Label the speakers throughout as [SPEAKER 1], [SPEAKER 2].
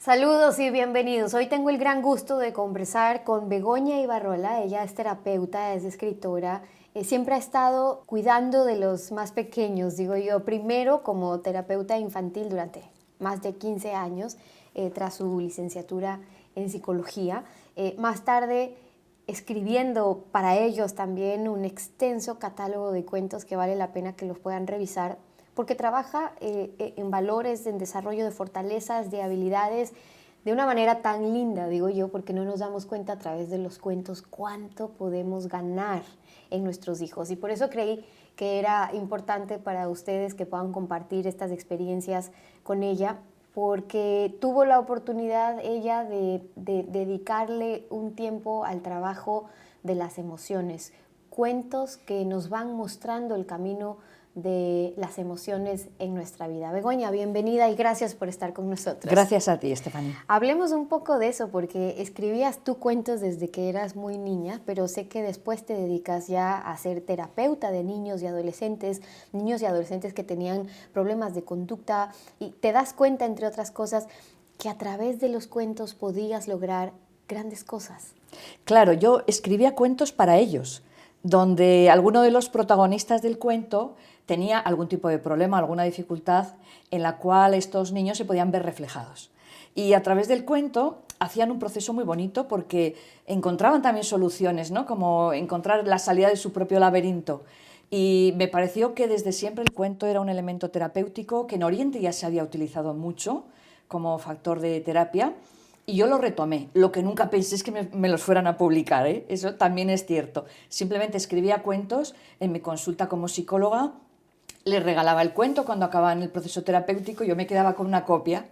[SPEAKER 1] Saludos y bienvenidos. Hoy tengo el gran gusto de conversar con Begoña Ibarrola. Ella es terapeuta, es escritora. Siempre ha estado cuidando de los más pequeños, digo yo, primero como terapeuta infantil durante más de 15 años, tras su licenciatura en psicología. Más tarde escribiendo para ellos también un extenso catálogo de cuentos que vale la pena que los puedan revisar, porque trabaja en valores, en desarrollo de fortalezas, de habilidades, de una manera tan linda, digo yo, porque no nos damos cuenta a través de los cuentos cuánto podemos ganar en nuestros hijos. Y por eso creí que era importante para ustedes que puedan compartir estas experiencias con ella, porque tuvo la oportunidad ella de dedicarle un tiempo al trabajo de las emociones, cuentos que nos van mostrando el camino de las emociones en nuestra vida. Begoña, bienvenida y gracias por estar con nosotros.
[SPEAKER 2] Gracias a ti, Estefanía.
[SPEAKER 1] Hablemos un poco de eso, porque escribías tú cuentos desde que eras muy niña, pero sé que después te dedicas ya a ser terapeuta de niños y adolescentes que tenían problemas de conducta, y te das cuenta, entre otras cosas, que a través de los cuentos podías lograr grandes cosas.
[SPEAKER 2] Claro, yo escribía cuentos para ellos, donde alguno de los protagonistas del cuento tenía algún tipo de problema, alguna dificultad en la cual estos niños se podían ver reflejados. Y a través del cuento hacían un proceso muy bonito porque encontraban también soluciones, ¿no? Como encontrar la salida de su propio laberinto. Y me pareció que desde siempre el cuento era un elemento terapéutico que en Oriente ya se había utilizado mucho como factor de terapia. Y yo lo retomé. Lo que nunca pensé es que me los fueran a publicar, ¿eh? Eso también es cierto. Simplemente escribía cuentos en mi consulta como psicóloga, les regalaba el cuento cuando acababan el proceso terapéutico, yo me quedaba con una copia.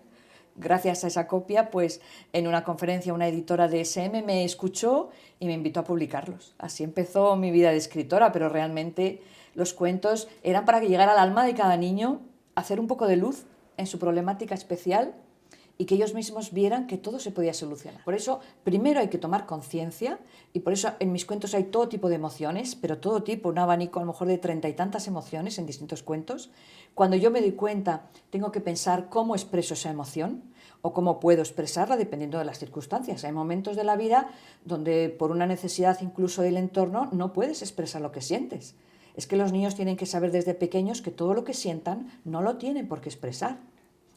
[SPEAKER 2] Gracias a esa copia, pues en una conferencia una editora de SM me escuchó y me invitó a publicarlos. Así empezó mi vida de escritora, pero realmente los cuentos eran para que llegara al alma de cada niño, hacer un poco de luz en su problemática especial y que ellos mismos vieran que todo se podía solucionar. Por eso, primero hay que tomar conciencia, y por eso en mis cuentos hay todo tipo de emociones, pero todo tipo, un abanico a lo mejor de 30 y tantas emociones en distintos cuentos. Cuando yo me doy cuenta, tengo que pensar cómo expreso esa emoción o cómo puedo expresarla dependiendo de las circunstancias. Hay momentos de la vida donde por una necesidad incluso del entorno no puedes expresar lo que sientes. Es que los niños tienen que saber desde pequeños que todo lo que sientan no lo tienen por qué expresar.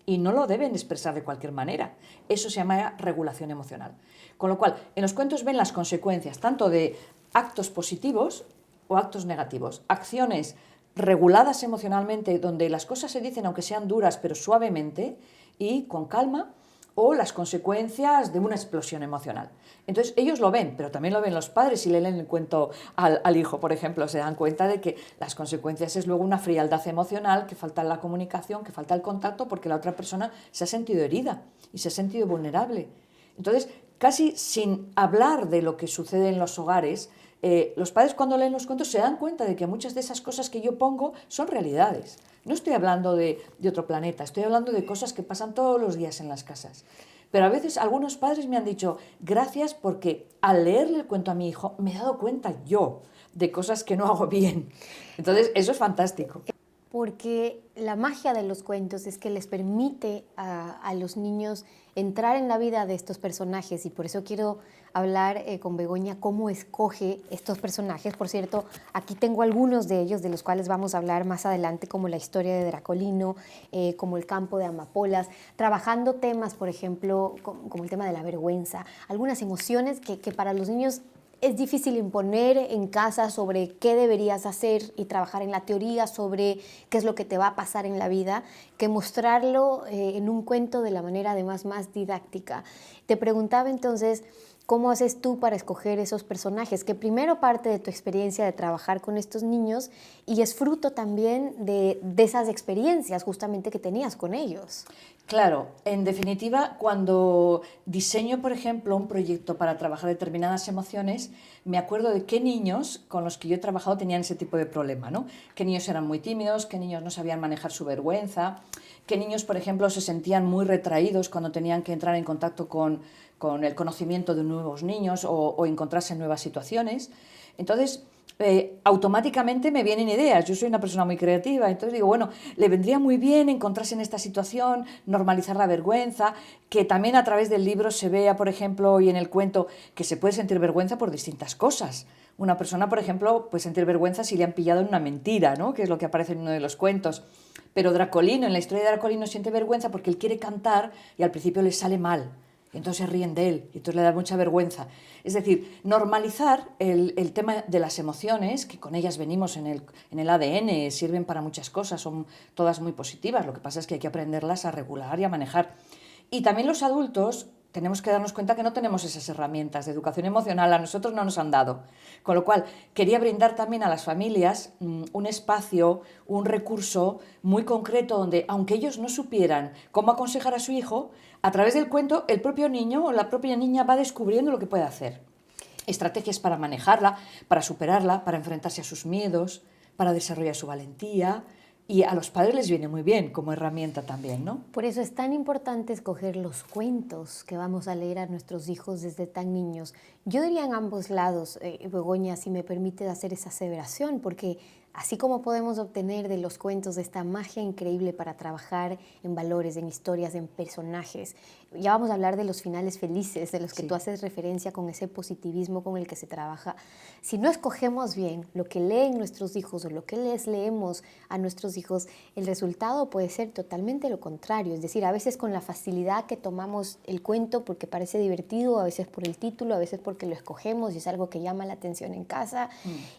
[SPEAKER 2] Y no lo deben expresar de cualquier manera. Eso se llama regulación emocional. Con lo cual, en los cuentos ven las consecuencias tanto de actos positivos o actos negativos. Acciones reguladas emocionalmente, donde las cosas se dicen aunque sean duras, pero suavemente y con calma, o las consecuencias de una explosión emocional. Entonces ellos lo ven, pero también lo ven los padres y le leen el cuento al hijo, por ejemplo. Se dan cuenta de que las consecuencias es luego una frialdad emocional, que falta la comunicación, que falta el contacto, porque la otra persona se ha sentido herida y se ha sentido vulnerable. Entonces, casi sin hablar de lo que sucede en los hogares, los padres cuando leen los cuentos se dan cuenta de que muchas de esas cosas que yo pongo son realidades. No estoy hablando de otro planeta, estoy hablando de cosas que pasan todos los días en las casas. Pero a veces algunos padres me han dicho, gracias porque al leerle el cuento a mi hijo me he dado cuenta yo de cosas que no hago bien. Entonces, eso es fantástico.
[SPEAKER 1] Porque la magia de los cuentos es que les permite a los niños entrar en la vida de estos personajes, y por eso quiero hablar con Begoña cómo escoge estos personajes. Por cierto, aquí tengo algunos de ellos de los cuales vamos a hablar más adelante, como la historia de Dracolino, como el campo de amapolas, trabajando temas, por ejemplo, como el tema de la vergüenza, algunas emociones que para los niños es difícil imponer en casa sobre qué deberías hacer y trabajar en la teoría sobre qué es lo que te va a pasar en la vida, que mostrarlo en un cuento de la manera además más didáctica. Te preguntaba entonces, ¿cómo haces tú para escoger esos personajes? Que primero parte de tu experiencia de trabajar con estos niños y es fruto también de esas experiencias justamente que tenías con ellos.
[SPEAKER 2] Claro, en definitiva, cuando diseño, por ejemplo, un proyecto para trabajar determinadas emociones, me acuerdo de qué niños con los que yo he trabajado tenían ese tipo de problema, ¿no? Qué niños eran muy tímidos, qué niños no sabían manejar su vergüenza, qué niños, por ejemplo, se sentían muy retraídos cuando tenían que entrar en contacto con el conocimiento de nuevos niños o encontrarse en nuevas situaciones. Entonces, automáticamente me vienen ideas. Yo soy una persona muy creativa, entonces digo, bueno, le vendría muy bien encontrarse en esta situación, normalizar la vergüenza, que también a través del libro se vea, por ejemplo, y en el cuento, que se puede sentir vergüenza por distintas cosas. Una persona, por ejemplo, puede sentir vergüenza si le han pillado en una mentira, ¿no? Que es lo que aparece en uno de los cuentos. Pero Dracolino, en la historia de Dracolino, siente vergüenza porque él quiere cantar y al principio le sale mal. Y entonces se ríen de él y entonces le da mucha vergüenza. Es decir, normalizar el tema de las emociones, que con ellas venimos en el ADN, sirven para muchas cosas, son todas muy positivas, lo que pasa es que hay que aprenderlas a regular y a manejar. Y también los adultos tenemos que darnos cuenta que no tenemos esas herramientas de educación emocional, a nosotros no nos han dado. Con lo cual, quería brindar también a las familias un espacio, un recurso muy concreto donde, aunque ellos no supieran cómo aconsejar a su hijo, a través del cuento el propio niño o la propia niña va descubriendo lo que puede hacer. Estrategias para manejarla, para superarla, para enfrentarse a sus miedos, para desarrollar su valentía. Y a los padres les viene muy bien como herramienta también, ¿no?
[SPEAKER 1] Por eso es tan importante escoger los cuentos que vamos a leer a nuestros hijos desde tan niños. Yo diría en ambos lados, Begoña, si me permite hacer esa aseveración, porque así como podemos obtener de los cuentos esta magia increíble para trabajar en valores, en historias, en personajes, ya vamos a hablar de los finales felices, de los que tú haces referencia con ese positivismo con el que se trabaja. Si no escogemos bien lo que leen nuestros hijos o lo que les leemos a nuestros hijos, el resultado puede ser totalmente lo contrario. Es decir, a veces con la facilidad que tomamos el cuento porque parece divertido, a veces por el título, a veces porque lo escogemos y es algo que llama la atención en casa.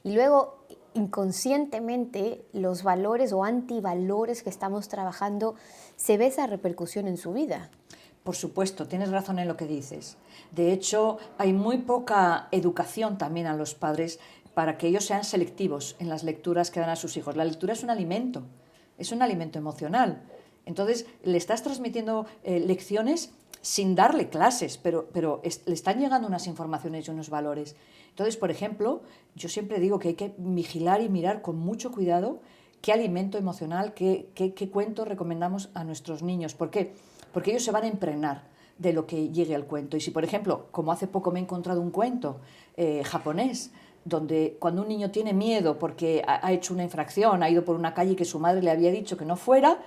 [SPEAKER 1] Y luego, inconscientemente, los valores o antivalores que estamos trabajando, se ve esa repercusión en su vida.
[SPEAKER 2] Por supuesto, tienes razón en lo que dices. De hecho, hay muy poca educación también a los padres para que ellos sean selectivos en las lecturas que dan a sus hijos. La lectura es un alimento emocional. Entonces, le estás transmitiendo lecciones sin darle clases, pero le están llegando unas informaciones y unos valores. Entonces, por ejemplo, yo siempre digo que hay que vigilar y mirar con mucho cuidado qué alimento emocional, qué cuento recomendamos a nuestros niños. ¿Por qué? Porque ellos se van a impregnar de lo que llegue al cuento. Y si, por ejemplo, como hace poco me he encontrado un cuento japonés, donde cuando un niño tiene miedo porque ha hecho una infracción, ha ido por una calle que su madre le había dicho que no fuera,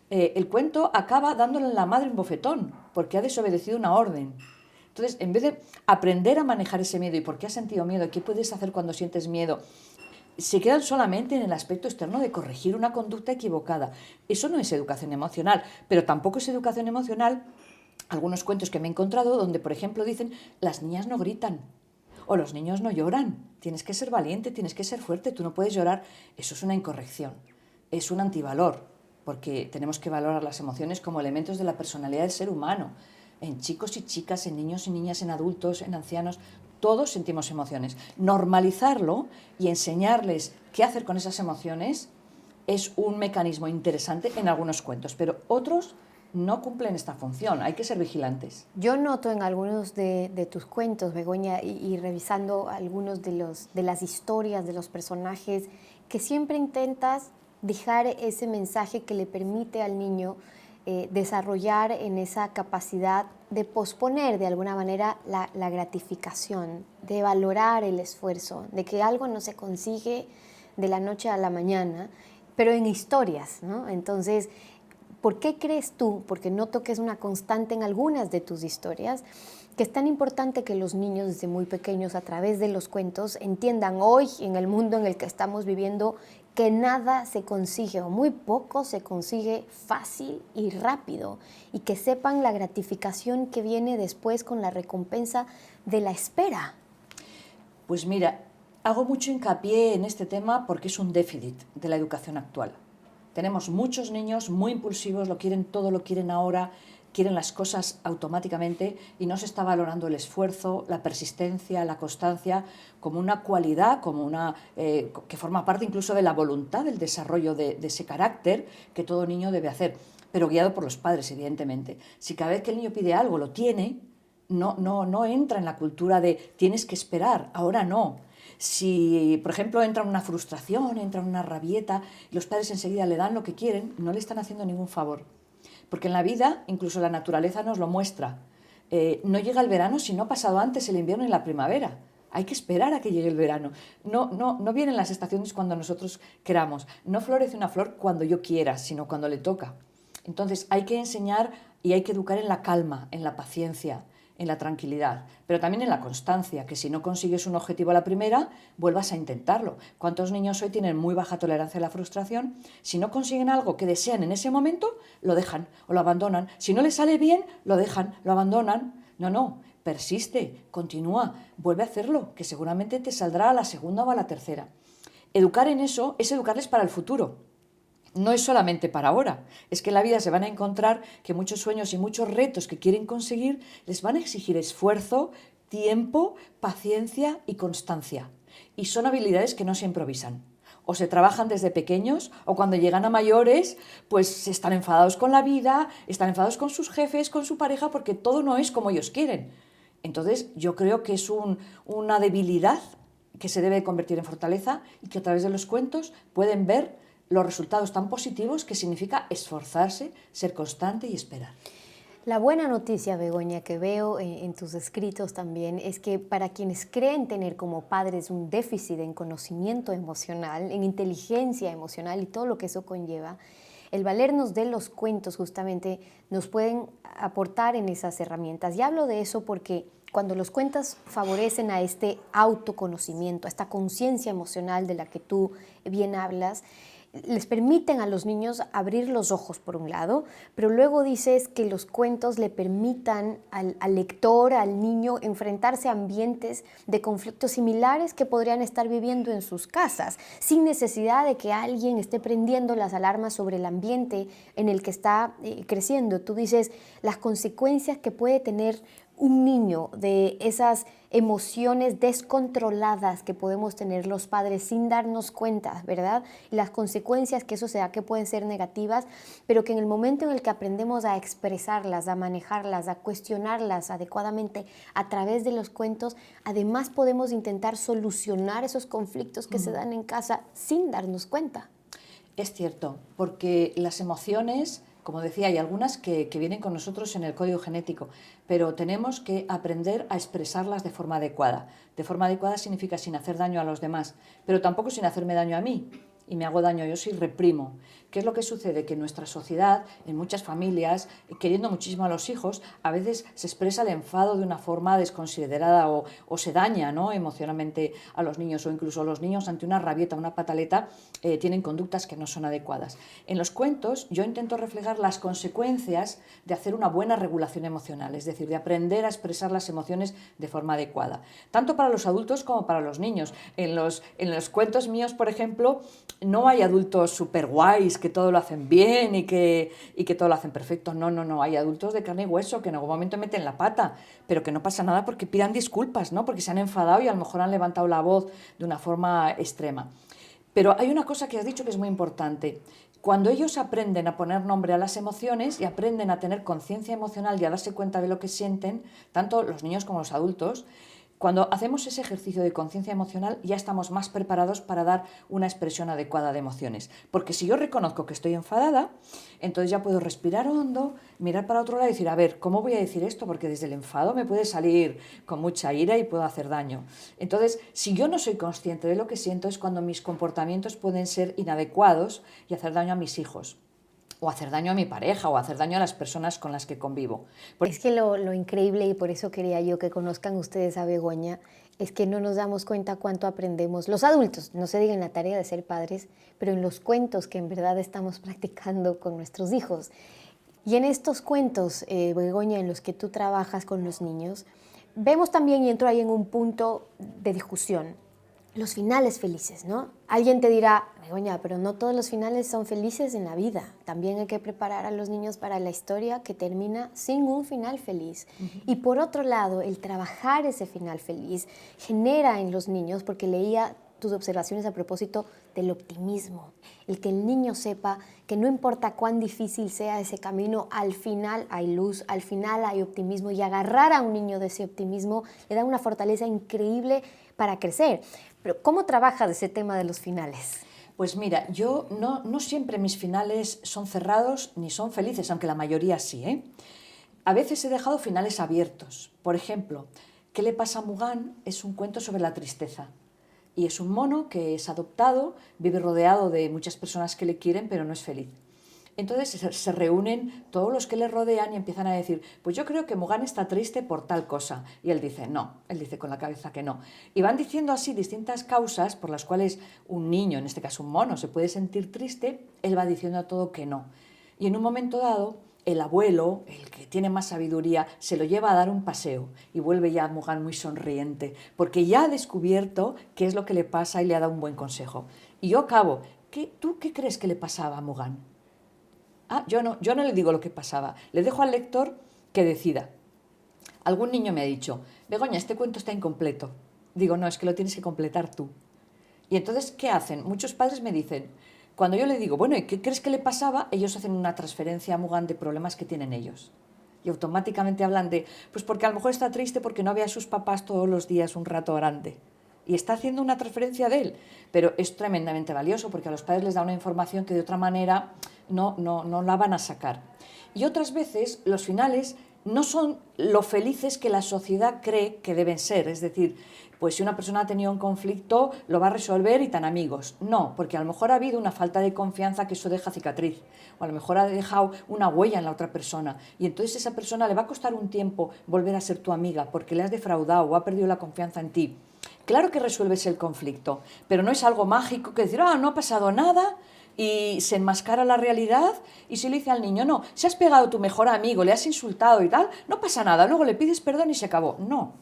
[SPEAKER 2] el cuento acaba dándole a la madre un bofetón, porque ha desobedecido una orden. Entonces, en vez de aprender a manejar ese miedo y por qué has sentido miedo, qué puedes hacer cuando sientes miedo, se quedan solamente en el aspecto externo de corregir una conducta equivocada. Eso no es educación emocional, pero tampoco es educación emocional algunos cuentos que me he encontrado donde, por ejemplo, dicen las niñas no gritan o los niños no lloran. Tienes que ser valiente, tienes que ser fuerte, tú no puedes llorar. Eso es una incorrección, es un antivalor, porque tenemos que valorar las emociones como elementos de la personalidad del ser humano. En chicos y chicas, en niños y niñas, en adultos, en ancianos, todos sentimos emociones. Normalizarlo y enseñarles qué hacer con esas emociones es un mecanismo interesante en algunos cuentos, pero otros no cumplen esta función, hay que ser vigilantes.
[SPEAKER 1] Yo noto en algunos de tus cuentos, Begoña, y revisando algunos de las historias de los personajes, que siempre intentas dejar ese mensaje que le permite al niño desarrollar en esa capacidad de posponer de alguna manera la gratificación, de valorar el esfuerzo, de que algo no se consigue de la noche a la mañana, pero en historias, ¿no? Entonces, ¿por qué crees tú, porque noto que es una constante en algunas de tus historias, que es tan importante que los niños desde muy pequeños a través de los cuentos entiendan hoy en el mundo en el que estamos viviendo que nada se consigue o muy poco se consigue fácil y rápido y que sepan la gratificación que viene después con la recompensa de la espera?
[SPEAKER 2] Pues mira, hago mucho hincapié en este tema porque es un déficit de la educación actual. Tenemos muchos niños muy impulsivos, lo quieren todo, lo quieren ahora, quieren las cosas automáticamente y no se está valorando el esfuerzo, la persistencia, la constancia como una cualidad, como una que forma parte incluso de la voluntad del desarrollo de ese carácter que todo niño debe hacer, pero guiado por los padres, evidentemente. Si cada vez que el niño pide algo lo tiene, no entra en la cultura de tienes que esperar, ahora no. Si, por ejemplo, entra una frustración, entra una rabieta, y los padres enseguida le dan lo que quieren, no le están haciendo ningún favor. Porque en la vida, incluso la naturaleza nos lo muestra. No llega el verano si no ha pasado antes el invierno y la primavera. hay que esperar a que llegue el verano. No vienen las estaciones cuando nosotros queramos. No florece una flor cuando yo quiera, sino cuando le toca. Entonces hay que enseñar y hay que educar en la calma, en la paciencia, en la tranquilidad, pero también en la constancia, que si no consigues un objetivo a la primera, vuelvas a intentarlo. ¿Cuántos niños hoy tienen muy baja tolerancia a la frustración? Si no consiguen algo que desean en ese momento, lo dejan o lo abandonan. Si no les sale bien, lo dejan, lo abandonan. No, persiste, continúa, vuelve a hacerlo, que seguramente te saldrá a la segunda o a la tercera. Educar en eso es educarles para el futuro. No es solamente para ahora, es que en la vida se van a encontrar que muchos sueños y muchos retos que quieren conseguir les van a exigir esfuerzo, tiempo, paciencia y constancia. Y son habilidades que no se improvisan. O se trabajan desde pequeños o cuando llegan a mayores, pues están enfadados con la vida, están enfadados con sus jefes, con su pareja, porque todo no es como ellos quieren. Entonces yo creo que es una debilidad que se debe convertir en fortaleza y que a través de los cuentos pueden ver los resultados tan positivos que significa esforzarse, ser constante y esperar.
[SPEAKER 1] La buena noticia, Begoña, que veo en tus escritos también, es que para quienes creen tener como padres un déficit en conocimiento emocional, en inteligencia emocional y todo lo que eso conlleva, el valernos de los cuentos justamente nos pueden aportar en esas herramientas. Y hablo de eso porque cuando los cuentos favorecen a este autoconocimiento, a esta conciencia emocional de la que tú bien hablas, les permiten a los niños abrir los ojos por un lado, pero luego dices que los cuentos le permitan al lector, al niño, enfrentarse a ambientes de conflictos similares que podrían estar viviendo en sus casas, sin necesidad de que alguien esté prendiendo las alarmas sobre el ambiente en el que está creciendo. Tú dices las consecuencias que puede tener un niño de esas emociones descontroladas que podemos tener los padres sin darnos cuenta, ¿verdad? Y las consecuencias que eso se da que pueden ser negativas, pero que en el momento en el que aprendemos a expresarlas, a manejarlas, a cuestionarlas adecuadamente a través de los cuentos, además podemos intentar solucionar esos conflictos que se dan en casa sin darnos cuenta.
[SPEAKER 2] Es cierto, porque las emociones, como decía, hay algunas que vienen con nosotros en el código genético, pero tenemos que aprender a expresarlas de forma adecuada. De forma adecuada significa sin hacer daño a los demás, pero tampoco sin hacerme daño a mí. Y me hago daño yo si reprimo. ¿Qué es lo que sucede? Que en nuestra sociedad, en muchas familias, queriendo muchísimo a los hijos, a veces se expresa el enfado de una forma desconsiderada o se daña, ¿no?, emocionalmente a los niños, o incluso los niños ante una rabieta, una pataleta, tienen conductas que no son adecuadas. En los cuentos yo intento reflejar las consecuencias de hacer una buena regulación emocional, es decir, de aprender a expresar las emociones de forma adecuada, tanto para los adultos como para los niños. En los cuentos míos, por ejemplo, no hay adultos súper guays que todo lo hacen bien y que todo lo hacen perfecto. No. Hay adultos de carne y hueso que en algún momento meten la pata, pero que no pasa nada porque pidan disculpas, ¿no? Porque se han enfadado y a lo mejor han levantado la voz de una forma extrema. Pero hay una cosa que has dicho que es muy importante. Cuando ellos aprenden a poner nombre a las emociones y aprenden a tener conciencia emocional y a darse cuenta de lo que sienten, tanto los niños como los adultos, cuando hacemos ese ejercicio de conciencia emocional ya estamos más preparados para dar una expresión adecuada de emociones. Porque si yo reconozco que estoy enfadada, entonces ya puedo respirar hondo, mirar para otro lado y decir, a ver, ¿cómo voy a decir esto? Porque desde el enfado me puede salir con mucha ira y puedo hacer daño. Entonces, si yo no soy consciente de lo que siento, es cuando mis comportamientos pueden ser inadecuados y hacer daño a mis hijos, o hacer daño a mi pareja, o hacer daño a las personas con las que convivo.
[SPEAKER 1] Es que lo increíble, y por eso quería yo que conozcan ustedes a Begoña, es que no nos damos cuenta cuánto aprendemos los adultos, no se diga en la tarea de ser padres, pero en los cuentos que en verdad estamos practicando con nuestros hijos. Y en estos cuentos, Begoña, en los que tú trabajas con los niños, vemos también, y entro ahí en un punto de discusión, los finales felices, ¿no? Alguien te dirá, Begoña, pero no todos los finales son felices en la vida. También hay que preparar a los niños para la historia que termina sin un final feliz. Y por otro lado, el trabajar ese final feliz genera en los niños, porque leía tus observaciones a propósito del optimismo, el que el niño sepa que no importa cuán difícil sea ese camino, al final hay luz, al final hay optimismo, y agarrar a un niño de ese optimismo le da una fortaleza increíble para crecer. Pero ¿cómo trabajas ese tema de los finales?
[SPEAKER 2] Pues mira, yo no siempre mis finales son cerrados ni son felices, aunque la mayoría sí, ¿eh? A veces he dejado finales abiertos. Por ejemplo, ¿Qué le pasa a Mugan? Es un cuento sobre la tristeza. Y es un mono que es adoptado, vive rodeado de muchas personas que le quieren, pero no es feliz. Entonces se reúnen todos los que le rodean y empiezan a decir, pues yo creo que Mugan está triste por tal cosa. Y él dice, no, él dice con la cabeza que no. Y van diciendo así distintas causas por las cuales un niño, en este caso un mono, se puede sentir triste, él va diciendo a todo que no. Y en un momento dado, el abuelo, el que tiene más sabiduría, se lo lleva a dar un paseo y vuelve ya a Mugan muy sonriente, porque ya ha descubierto qué es lo que le pasa y le ha dado un buen consejo. Y yo acabo, ¿tú qué crees que le pasaba a Mugan? Yo no le digo lo que pasaba, le dejo al lector que decida. Algún niño me ha dicho, Begoña, este cuento está incompleto. Digo, no, es que lo tienes que completar tú. Y entonces, ¿qué hacen? Muchos padres me dicen, cuando yo le digo, bueno, ¿y qué crees que le pasaba? Ellos hacen una transferencia a Mugan de problemas que tienen ellos. Y automáticamente hablan de, pues porque a lo mejor está triste porque no ve a sus papás todos los días un rato grande. Y está haciendo una transferencia de él. Pero es tremendamente valioso porque a los padres les da una información que de otra manera no la van a sacar. Y otras veces los finales no son lo felices que la sociedad cree que deben ser. Es decir, pues si una persona ha tenido un conflicto, lo va a resolver y tan amigos. No, porque a lo mejor ha habido una falta de confianza que eso deja cicatriz. O a lo mejor ha dejado una huella en la otra persona. Y entonces a esa persona le va a costar un tiempo volver a ser tu amiga porque le has defraudado o ha perdido la confianza en ti. Claro que resuelves el conflicto, pero no es algo mágico que decir, no ha pasado nada y se enmascara la realidad y se le dice al niño, no, si has pegado a tu mejor amigo, le has insultado y tal, no pasa nada, luego le pides perdón y se acabó. No,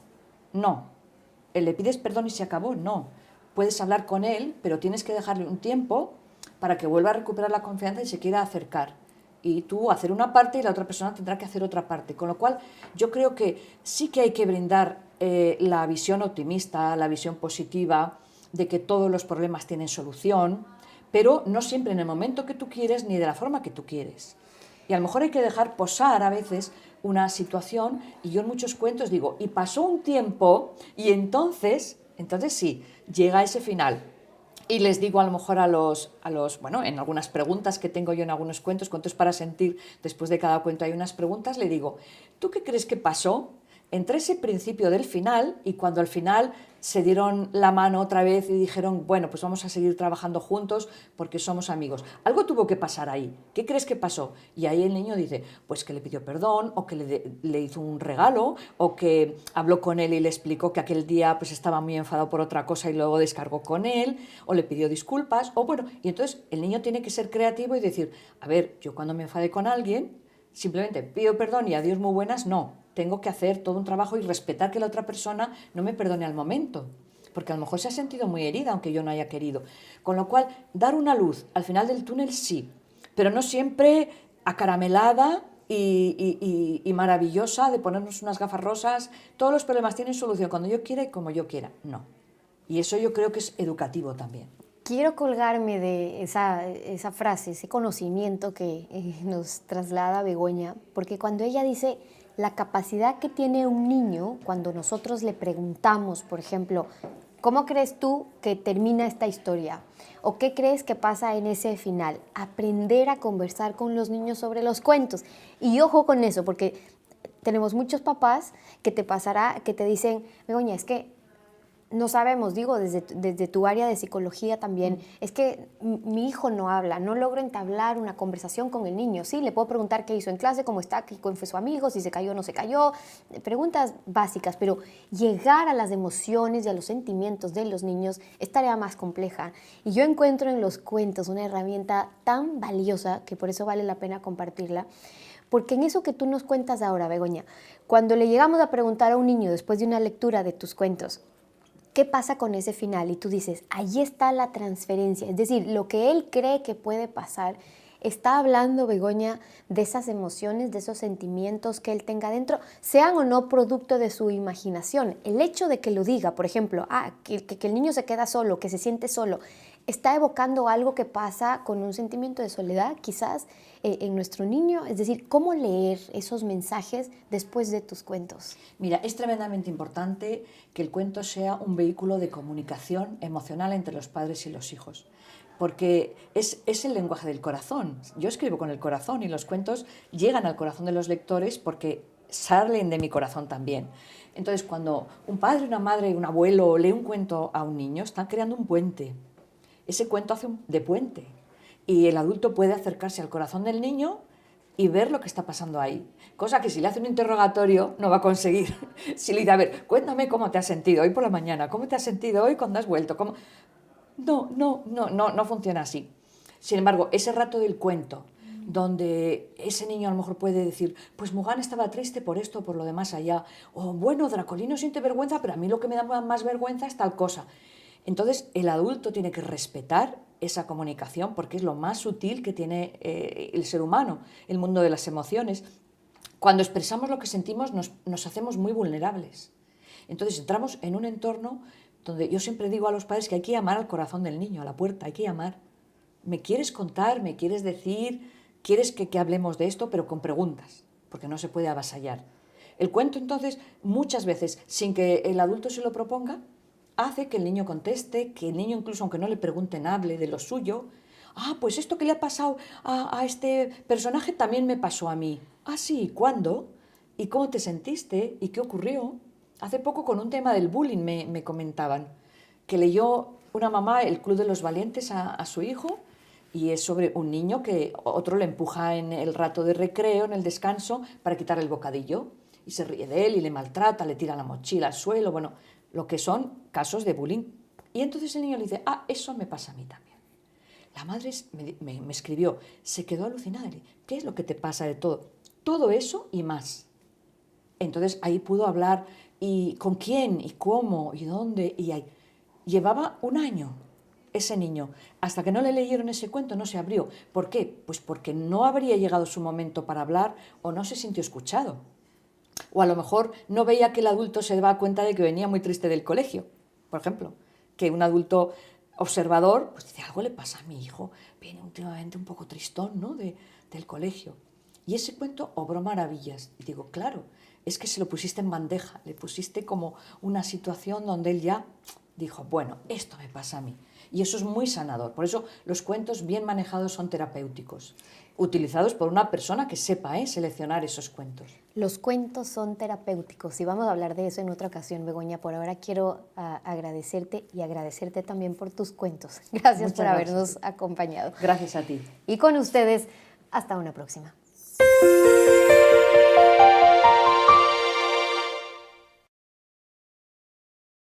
[SPEAKER 2] le pides perdón y se acabó, no. Puedes hablar con él, pero tienes que dejarle un tiempo para que vuelva a recuperar la confianza y se quiera acercar. Y tú hacer una parte y la otra persona tendrá que hacer otra parte. Con lo cual, yo creo que sí que hay que brindar la visión optimista, la visión positiva de que todos los problemas tienen solución, pero no siempre en el momento que tú quieres ni de la forma que tú quieres. Y a lo mejor hay que dejar posar a veces una situación, y yo en muchos cuentos digo, y pasó un tiempo, y entonces sí, llega ese final. Y les digo a lo mejor bueno, en algunas preguntas que tengo yo en algunos cuentos para sentir, después de cada cuento hay unas preguntas, le digo, ¿tú qué crees que pasó entre ese principio del final y cuando al final se dieron la mano otra vez y dijeron, bueno, pues vamos a seguir trabajando juntos porque somos amigos? Algo tuvo que pasar ahí. ¿Qué crees que pasó? Y ahí el niño dice, pues que le pidió perdón, o que le hizo un regalo, o que habló con él y le explicó que aquel día pues estaba muy enfadado por otra cosa y luego descargó con él, o le pidió disculpas, o bueno, y entonces el niño tiene que ser creativo y decir, a ver, yo cuando me enfadé con alguien, simplemente pido perdón y adiós muy buenas, no. Tengo que hacer todo un trabajo y respetar que la otra persona no me perdone al momento, porque a lo mejor se ha sentido muy herida aunque yo no haya querido. Con lo cual, dar una luz al final del túnel sí, pero no siempre acaramelada y maravillosa de ponernos unas gafas rosas. Todos los problemas tienen solución cuando yo quiera y como yo quiera. No. Y eso yo creo que es educativo también.
[SPEAKER 1] Quiero colgarme de esa frase, ese conocimiento que nos traslada Begoña, porque cuando ella dice la capacidad que tiene un niño, cuando nosotros le preguntamos, por ejemplo, ¿cómo crees tú que termina esta historia? ¿O qué crees que pasa en ese final? Aprender a conversar con los niños sobre los cuentos. Y ojo con eso, porque tenemos muchos papás que te pasará, que te dicen, Begoña, es que no sabemos, digo, desde tu área de psicología también, es que mi hijo no habla, no logro entablar una conversación con el niño. Sí, le puedo preguntar qué hizo en clase, cómo está, qué fue su amigo, si se cayó o no se cayó, preguntas básicas, pero llegar a las emociones y a los sentimientos de los niños es tarea más compleja. Y yo encuentro en los cuentos una herramienta tan valiosa que por eso vale la pena compartirla. Porque en eso que tú nos cuentas ahora, Begoña, cuando le llegamos a preguntar a un niño después de una lectura de tus cuentos, ¿qué pasa con ese final? Y tú dices, ahí está la transferencia. Es decir, lo que él cree que puede pasar, está hablando, Begoña, de esas emociones, de esos sentimientos que él tenga dentro, sean o no producto de su imaginación. El hecho de que lo diga, por ejemplo, que el niño se queda solo, que se siente solo, está evocando algo que pasa con un sentimiento de soledad, quizás, en nuestro niño. Es decir, ¿cómo leer esos mensajes después de tus cuentos?
[SPEAKER 2] Mira, es tremendamente importante que el cuento sea un vehículo de comunicación emocional entre los padres y los hijos, porque es el lenguaje del corazón. Yo escribo con el corazón y los cuentos llegan al corazón de los lectores porque salen de mi corazón también. Entonces, cuando un padre, una madre, un abuelo lee un cuento a un niño, están creando un puente. Ese cuento hace de puente y el adulto puede acercarse al corazón del niño y ver lo que está pasando ahí. Cosa que si le hace un interrogatorio no va a conseguir. Si le dice, a ver, cuéntame cómo te has sentido hoy por la mañana, cómo te has sentido hoy cuando has vuelto. ¿Cómo? No funciona así. Sin embargo, ese rato del cuento, donde ese niño a lo mejor puede decir, pues Mugán estaba triste por esto, por lo demás allá, o bueno, Dracolino siente vergüenza, pero a mí lo que me da más vergüenza es tal cosa. Entonces, el adulto tiene que respetar esa comunicación porque es lo más sutil que tiene el ser humano, el mundo de las emociones. Cuando expresamos lo que sentimos nos hacemos muy vulnerables. Entonces entramos en un entorno donde yo siempre digo a los padres que hay que llamar al corazón del niño, a la puerta, hay que llamar. ¿Me quieres contar? ¿Me quieres decir? ¿Quieres que hablemos de esto? Pero con preguntas, porque no se puede avasallar. El cuento entonces muchas veces, sin que el adulto se lo proponga, hace que el niño conteste, que el niño incluso aunque no le pregunten hable de lo suyo. Ah, pues esto que le ha pasado a este personaje también me pasó a mí. Ah, sí, ¿cuándo? ¿Y cómo te sentiste? ¿Y qué ocurrió? Hace poco con un tema del bullying me comentaban que leyó una mamá El Club de los Valientes a su hijo y es sobre un niño que otro le empuja en el rato de recreo, en el descanso, para quitarle el bocadillo y se ríe de él y le maltrata, le tira la mochila al suelo, bueno, lo que son casos de bullying. Y entonces el niño le dice, ah, eso me pasa a mí también. La madre me escribió, se quedó alucinada, ¿qué es lo que te pasa de todo? Todo eso y más. Entonces ahí pudo hablar, ¿y con quién? ¿Y cómo? ¿Y dónde? Y ahí. Llevaba un año ese niño. Hasta que no le leyeron ese cuento no se abrió. ¿Por qué? Pues porque no habría llegado su momento para hablar o no se sintió escuchado. O a lo mejor no veía que el adulto se daba cuenta de que venía muy triste del colegio. Por ejemplo, que un adulto observador pues dice, algo le pasa a mi hijo, viene últimamente un poco tristón, ¿no? del colegio. Y ese cuento obró maravillas. Y digo, claro, es que se lo pusiste en bandeja, le pusiste como una situación donde él ya dijo, bueno, esto me pasa a mí. Y eso es muy sanador. Por eso los cuentos bien manejados son terapéuticos, utilizados por una persona que sepa seleccionar esos cuentos.
[SPEAKER 1] Los cuentos son terapéuticos y vamos a hablar de eso en otra ocasión, Begoña. Por ahora quiero agradecerte y agradecerte también por tus cuentos. Gracias
[SPEAKER 2] Muchas
[SPEAKER 1] por habernos
[SPEAKER 2] gracias.
[SPEAKER 1] acompañado.
[SPEAKER 2] Gracias a ti.
[SPEAKER 1] Y con ustedes, hasta una próxima.